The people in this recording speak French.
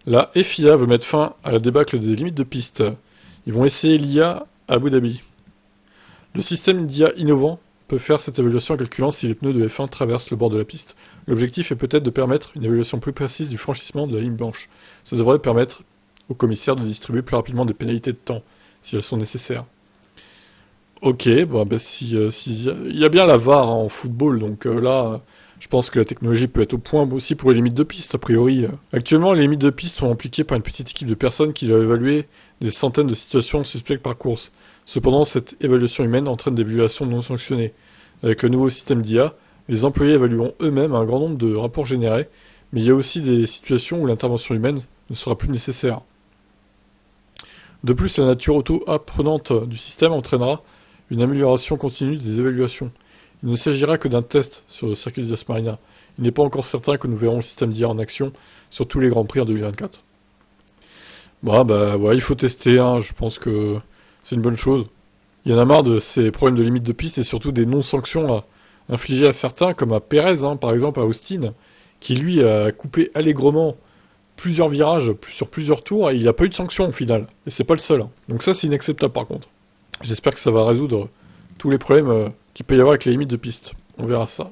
La FIA veut mettre fin à la débâcle des limites de piste. Ils vont essayer l'IA à Abu Dhabi. Le système d'IA innovant peut faire cette évaluation en calculant si les pneus de F1 traversent le bord de la piste. L'objectif est peut-être de permettre une évaluation plus précise du franchissement de la ligne blanche. Ça devrait permettre aux commissaires de distribuer plus rapidement des pénalités de temps, si elles sont nécessaires. Ok, bon, bah, il y a bien la VAR en football, donc là, je pense que la technologie peut être au point aussi pour les limites de piste, a priori. Actuellement, les limites de piste sont appliquées par une petite équipe de personnes qui doivent évaluer des centaines de situations suspectes par course. Cependant, cette évaluation humaine entraîne des violations non sanctionnées. Avec le nouveau système d'IA, les employés évalueront eux-mêmes un grand nombre de rapports générés, mais il y a aussi des situations où l'intervention humaine ne sera plus nécessaire. De plus, la nature auto-apprenante du système entraînera une amélioration continue des évaluations. Il ne s'agira que d'un test sur le circuit de Yas Marina. Il n'est pas encore certain que nous verrons le système d'IA en action sur tous les Grands Prix en 2024. Bah voilà, il faut tester, hein, je pense que c'est une bonne chose. Il y en a marre de ces problèmes de limite de piste et surtout des non-sanctions infligées à certains, comme à Perez, hein, par exemple à Austin, qui lui a coupé allègrement plusieurs virages sur plusieurs tours et il n'a pas eu de sanction au final. Et c'est pas le seul, hein. Donc ça c'est inacceptable par contre. J'espère que ça va résoudre tous les problèmes qu'il peut y avoir avec les limites de piste. On verra ça.